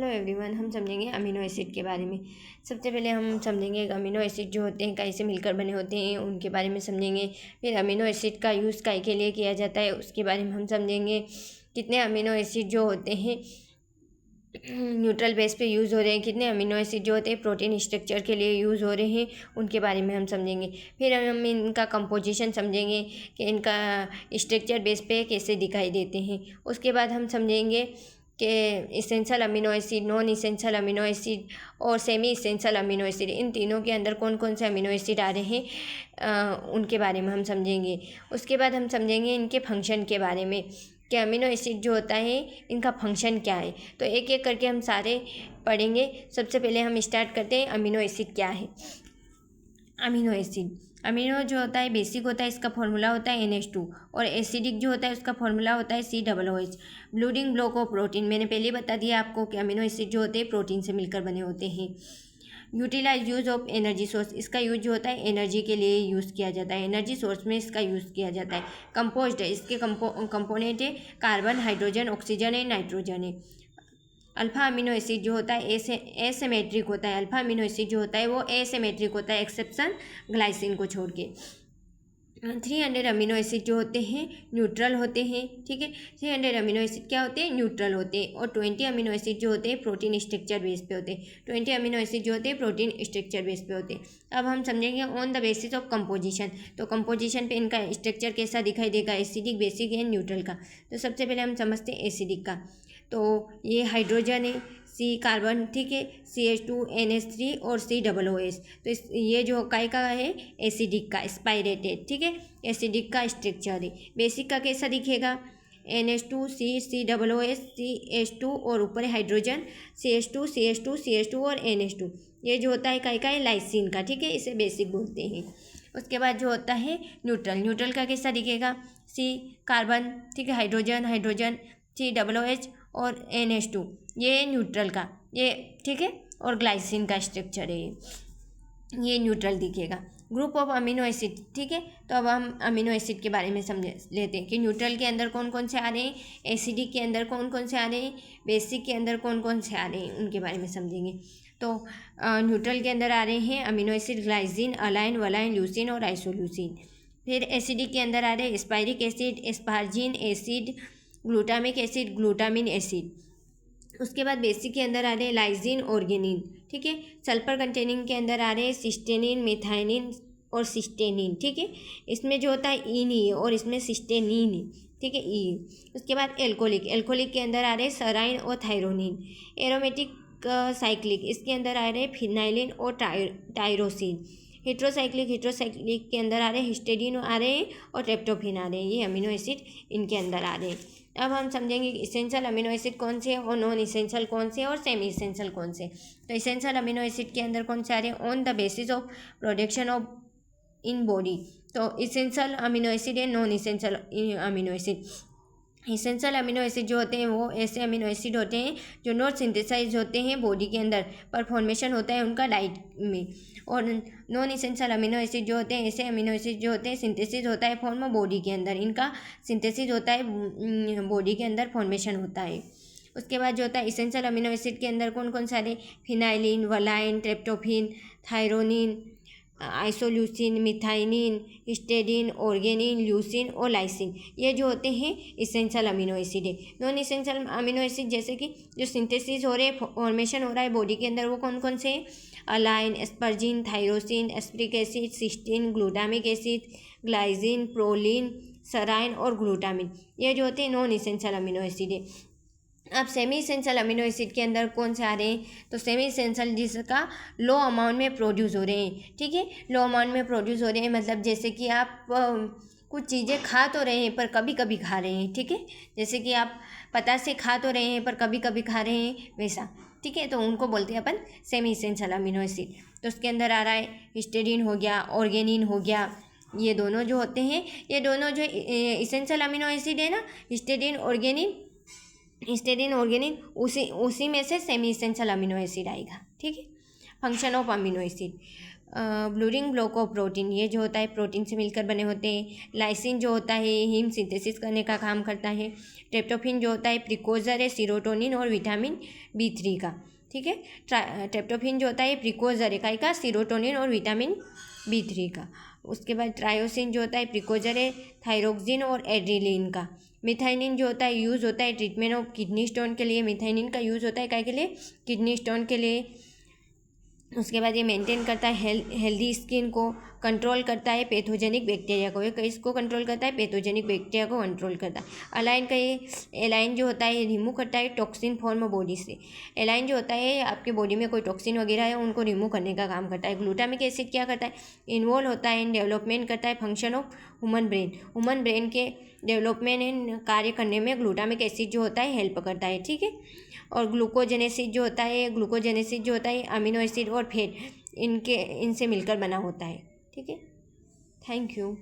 Hello everyone, हम समझेंगे amino acid के बारे में। सबसे पहले हम समझेंगे अमीनो एसिड जो होते हैं कैसे मिलकर बने होते हैं उनके बारे में समझेंगे। फिर अमीनो एसिड का यूज़ काय के लिए किया जाता है उसके बारे में हम समझेंगे। कितने अमीनो एसिड जो होते हैं न्यूट्रल बेस पे यूज़ हो रहे हैं, कितने अमीनो एसिड जो होते हैं प्रोटीन स्ट्रक्चर के लिए यूज़ हो रहे हैं उनके बारे में हम समझेंगे। फिर हम इनका कंपोजिशन समझेंगे कि इनका स्ट्रक्चर बेस पे कैसे दिखाई देते हैं। उसके बाद हम समझेंगे कि essential amino acid, non essential amino acid और सेमी इसेंशियल अमीनो एसिड, इन तीनों के अंदर कौन कौन से अमीनो एसिड आ रहे हैं उनके बारे में हम समझेंगे। उसके बाद हम समझेंगे इनके फंक्शन के बारे में कि अमीनो एसिड जो होता है इनका फंक्शन क्या है। तो एक एक करके हम सारे पढ़ेंगे। सबसे पहले हम स्टार्ट करते हैं अमीनो एसिड क्या है। अमीनो एसिड, अमीनो जो होता है बेसिक होता है, इसका फॉर्मूला होता है NH2 और एसिडिक जो होता है उसका फॉर्मूला होता है COOH। Building block of protein, मैंने पहले बता दिया आपको कि अमीनो एसिड जो होते हैं प्रोटीन से मिलकर बने होते हैं। Utilize use of energy source, इसका यूज जो होता है एनर्जी के लिए यूज़ किया जाता है, एनर्जी सोर्स में इसका यूज़ किया जाता है। कंपोज्ड है, इसके कंपोनेंट है कार्बन, हाइड्रोजन, ऑक्सीजन है, नाइट्रोजन है। अल्फा अमीनो एसिड जो होता है एसिमेट्रिक होता है, अल्फा अमीनो एसिड जो होता है वो एसिमेट्रिक होता है एक्सेप्शन ग्लाइसिन को छोड़ के। 300 अमीनो एसिड जो होते हैं न्यूट्रल होते हैं, ठीक है। 300 अमीनो एसिड क्या होते हैं, न्यूट्रल होते हैं। और 20 अमीनो एसिड जो होते हैं प्रोटीन स्ट्रक्चर बेस पे होते हैं। 20 अमीनो एसिड जो होते हैं प्रोटीन स्ट्रक्चर बेस पे होते हैं। अब हम समझेंगे on the basis of composition, तो कंपोजिशन पे इनका स्ट्रक्चर कैसा दिखाई देगा, एसिडिक, बेसिक एंड न्यूट्रल का। तो सबसे पहले हम समझते हैं एसिडिक का। तो ये हाइड्रोजन है, C कार्बन, ठीक है, CH2 NH3 और COOH। तो ये जो काय का है एसिडिक का, स्पाइरेटेड, ठीक है, एसिडिक का स्ट्रक्चर है। बेसिक का कैसा दिखेगा, NH2 COOH CH2 और ऊपर है हाइड्रोजन CH2 और NH2। ये जो होता है काय का है लाइसिन का, ठीक है, इसे बेसिक बोलते हैं। उसके बाद जो होता है न्यूट्रल, न्यूट्रल का कैसा दिखेगा, C कार्बन, ठीक है, हाइड्रोजन COOH और NH2, ये न्यूट्रल का, ये ठीक है, और ग्लाइसिन का स्ट्रक्चर है ये न्यूट्रल दिखेगा। ग्रुप ऑफ अमीनो एसिड, ठीक है। तो अब हम अमीनो एसिड के बारे में समझ लेते हैं कि न्यूट्रल के अंदर कौन कौन से आ रहे हैं, एसिडिक के अंदर कौन कौन से आ रहे हैं, बेसिक के अंदर कौन कौन से आ रहे हैं, उनके बारे में समझेंगे। तो न्यूट्रल के अंदर आ रहे हैं amino acid glycine, alanine, valine, leucine और आइसोल्यूसिन। फिर एसिडिक के अंदर आ रहे हैं aspartic acid, asparagine acid, glutamic acid, glutamine acid. उसके बाद बेसिक के अंदर आ रहे हैं लाइसिन, ऑर्गेनिन, ठीक है। सल्फर कंटेनिंग के अंदर आ रहे हैं सिस्टेनिन, मेथाइनिन और सिस्टेनिन, ठीक है। इसमें जो होता है ई नहीं है और इसमें सिस्टेनिन है, ठीक है, ई। उसके बाद एल्कोलिक, एल्कोलिक के अंदर आ रहे हैं सराइन और थायरोनिन। एरोमेटिक साइक्लिक, इसके अंदर आ रहे हैं फिनाइलिन और टायरोसिन। हेट्रोसाइक्लिक के अंदर आ रहे हैं हिस्टेडिन आ रहे हैं और ट्रिप्टोफेन आ रहे हैं, ये अमीनो एसिड इनके अंदर आ रहे हैं। अब हम समझेंगे इसेंशियल अमीनो एसिड कौन से और नॉन इसेंशियल कौन से और सेमी इसेंशियल कौन से। तो इसेंशियल अमीनो एसिड के अंदर कौन से आ रहे हैं, on the basis of production of in body. तो इसेंशियल अमीनो एसिड है, non essential amino acid. Essential amino acid जो होते हैं वो ऐसे अमीनो एसिड होते हैं जो नॉट सिंथेसाइज होते हैं बॉडी के अंदर, पर फॉर्मेशन होता है उनका डाइट में। और नॉन इसेंशियल अमीनो एसिड जो होते हैं ऐसे अमीनो एसिड जो होते हैं सिंथेसिस होता है फॉर्म बॉडी के अंदर, इनका सिंथेसिस होता है बॉडी के अंदर, फॉर्मेशन होता है। उसके बाद जो होता है इसेंशियल अमीनो एसिड के अंदर कौन कौन सारे, फिनाइलिन, valine, tryptophan, thyronine, isoleucine, मिथाइनिन, histidine, ऑर्गेनिन, leucine और लाइसिन, ये जो होते हैं इसेंशियल अमीनो एसिड है। नॉन इसेंशियल अमीनो एसिड जैसे कि जो सिंथेसिस हो रहे हैं, फॉर्मेशन हो रहा है बॉडी के अंदर, वो कौन कौन से हैं, alanine, asparagine, tyrosine, aspartic acid, cysteine, glutamic acid, glycine, proline, serine और ग्लूटामिन, ये जो होते हैं नॉन इसेंशियल अमीनो एसिड है। अब सेमी इसेंशियल अमीनो एसिड के अंदर कौन से आ रहे हैं, तो सेमी इसेंशियल जिसका लो अमाउंट में प्रोड्यूस हो रहे हैं, ठीक है, लो अमाउंट में प्रोड्यूस हो रहे हैं, मतलब जैसे कि आप कुछ चीज़ें खा तो रहे हैं पर कभी कभी खा रहे हैं, ठीक है, जैसे कि आप पता से खा तो रहे हैं पर कभी कभी खा रहे हैं, वैसा, ठीक है, तो उनको बोलते हैं अपन सेमी इसेंशियल अमीनो एसिड। तो उसके अंदर आ रहा है हिस्टेडिन हो गया, ऑर्गेनिन हो गया, ये दोनों जो होते हैं, ये दोनों जो इसेंशियल अमीनो एसिड है ना, हिस्टेडिन ऑर्गेनिन, उसी में से सेमी इसेंशियल अमीनो एसिड आएगा, ठीक है। Function of amino acid, blue ring block of protein, ये जो होता है प्रोटीन से मिलकर बने होते हैं। लाइसिन जो होता है हीम सिंथेसिस करने का काम करता है। ट्रिप्टोफैन जो होता है प्रिकोजर है सीरोटोनिन और विटामिन B3 का, ठीक है। ट्रिप्टोफैन जो होता है प्रिकोजर है काई का, सीरोटोनिन और विटामिन B3 का। उसके बाद ट्रायोसिन जो होता है प्रिकोजर है थायरोक्सिन और एड्रेनालिन का। मिथाइनिन जो होता है यूज़ होता है ट्रीटमेंट ऑफ किडनी स्टोन के लिए। मिथाइनिन का यूज़ होता है काय के लिए, किडनी स्टोन के लिए। उसके बाद ये मेंटेन करता है हेल्दी स्किन को, कंट्रोल करता है पैथोजेनिक बैक्टीरिया को। ये किसको कंट्रोल करता है, पैथोजेनिक बैक्टीरिया को कंट्रोल करता है। अलाइन का ये एलाइन जो होता है रिमूव करता है टॉक्सिन फॉर्म बॉडी से। एलाइन जो होता है आपके बॉडी में कोई टॉक्सिन वगैरह है उनको रिमूव करने का काम करता है। ग्लूटामिक एसिड क्या करता है, इन्वॉल्व होता है इन डेवलपमेंट करता है function of human brain. Human brain के डेवलपमेंट इन कार्य करने में ग्लूटामिक एसिड जो होता है हेल्प करता है, ठीक है। और ग्लूकोजेनेसिस जो होता है अमीनो एसिड और फैट इनसे मिलकर बना होता है, ठीक है। Thank you.